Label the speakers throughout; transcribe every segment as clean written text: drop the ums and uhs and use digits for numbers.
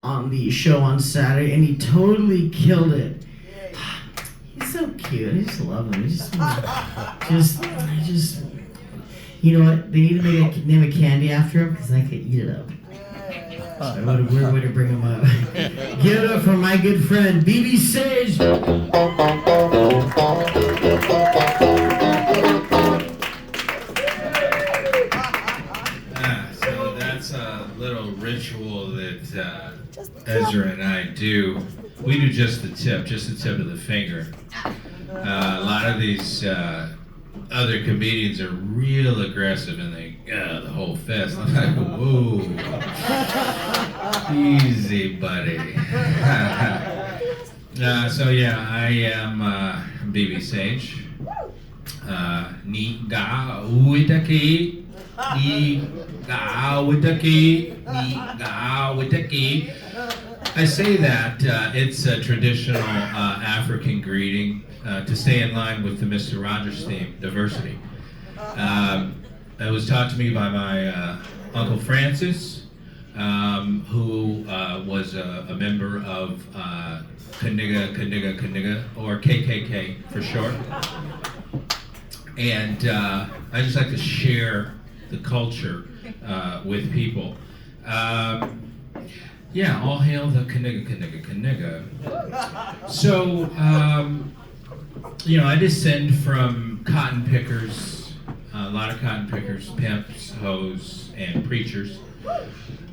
Speaker 1: on the show on Saturday, and he totally killed it. He's so cute. I just love him. I just, you know what? They need to name a candy after him because I could eat it up. So what a weird way to bring him up. Give it up for my good friend, BB Sage.
Speaker 2: So that's a little ritual that Ezra and I do. We do just the tip of the finger. A lot of these other comedians are real aggressive and they the whole fest. I'm like, whoa, easy, buddy. So yeah, I am BB Sage. Ni ga uitaki, ni ga uitaki, ni ga uitaki. I say that it's a traditional African greeting to stay in line with the Mr. Rogers theme, diversity. It was taught to me by my Uncle Francis, who was a member of Kaniga, or KKK for short. And I just like to share the culture with people. Yeah, all hail the Kaniga. So, I descend from cotton pickers, a lot of cotton pickers, pimps, hoes, and preachers.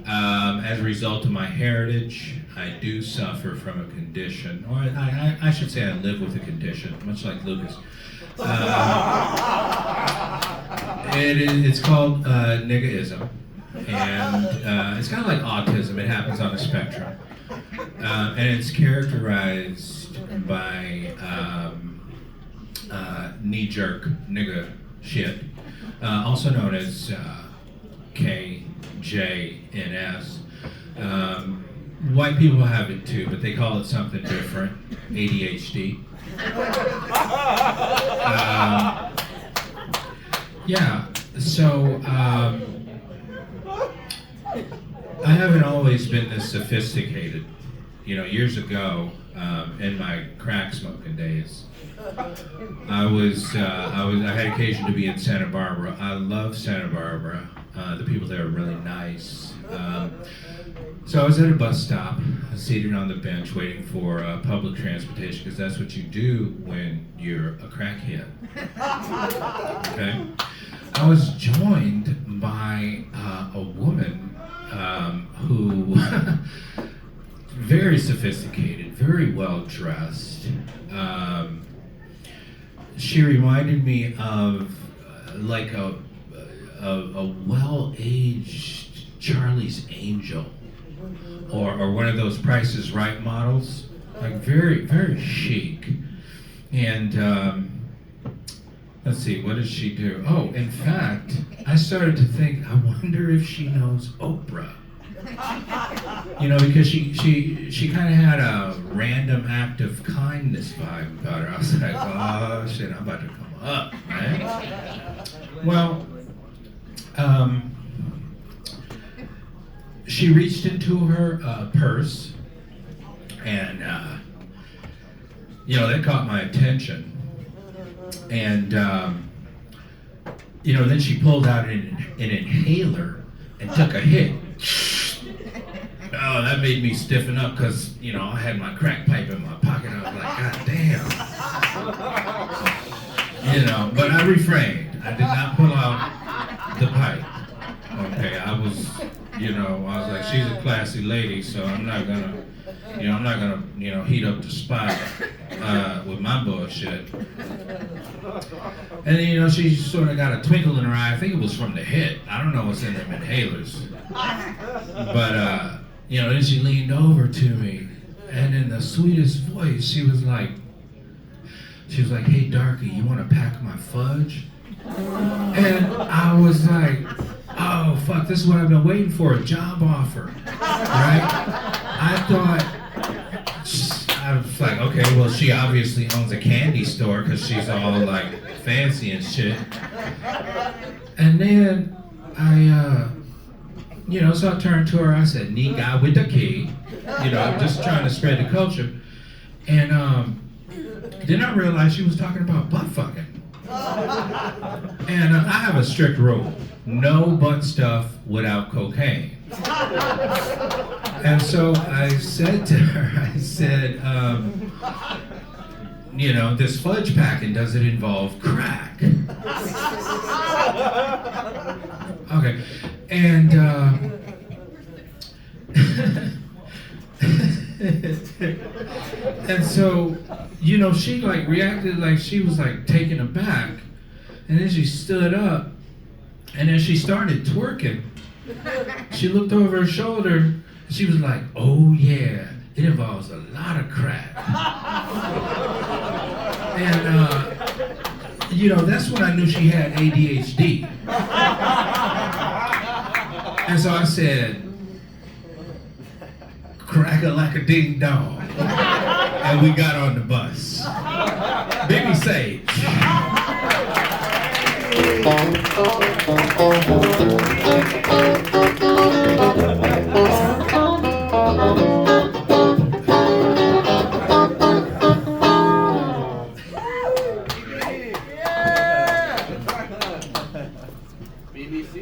Speaker 2: As a result of my heritage, I do suffer from a condition, or I should say I live with a condition, much like Lucas. It's called niggaism. And it's kind of like autism. It happens on a spectrum. And it's characterized by knee-jerk nigga shit, also known as KJNS. White people have it too, but they call it something different, ADHD. So I haven't always been this sophisticated. Years ago, in my crack smoking days, I had occasion to be in Santa Barbara. I love Santa Barbara. The people there are really nice. So I was at a bus stop, seated on the bench, waiting for public transportation, because that's what you do when you're a crackhead. Okay? I was joined by a woman who, very sophisticated, very well dressed. She reminded me of like a well-aged Charlie's Angel, or one of those Price is Right models, like very, very chic. And let's see, what does she do? Oh, in fact, I started to think, I wonder if she knows Oprah. Because she kind of had a random act of kindness vibe about her. I was like, oh shit, I'm about to come up, man. Well, she reached into her purse, and that caught my attention. And then she pulled out an inhaler and took a hit. Oh, that made me stiffen up because, I had my crack pipe in my pocket. I was like, God damn. But I refrained. I did not pull out the pipe. Okay, I was like, she's a classy lady, so I'm not gonna heat up the spot with my bullshit. And then, she sort of got a twinkle in her eye. I think it was from the hit. I don't know what's in them inhalers. But, then she leaned over to me, and in the sweetest voice, she was like, hey, Darky, you want to pack my fudge? And I was like, oh, fuck, this is what I've been waiting for, a job offer, right? I was like, okay, well, she obviously owns a candy store because she's all like fancy and shit. And then so I turned to her, I said, Niga with the key. You know, just trying to spread the culture. And then I realized she was talking about butt fucking. And I have a strict rule: no butt stuff without cocaine. And so I said to her, I said, you know, this fudge packing, does it involve crack? Okay, and and so, you know, she like reacted like she was like taken aback, and then she stood up, and then she started twerking. She looked over her shoulder, and she was like, "Oh yeah, it involves a lot of crack." And you know, that's when I knew she had ADHD. And so I said, "Crack-a-lack-a-ding-dong," and we got on the bus. Baby Sage.
Speaker 3: BBC.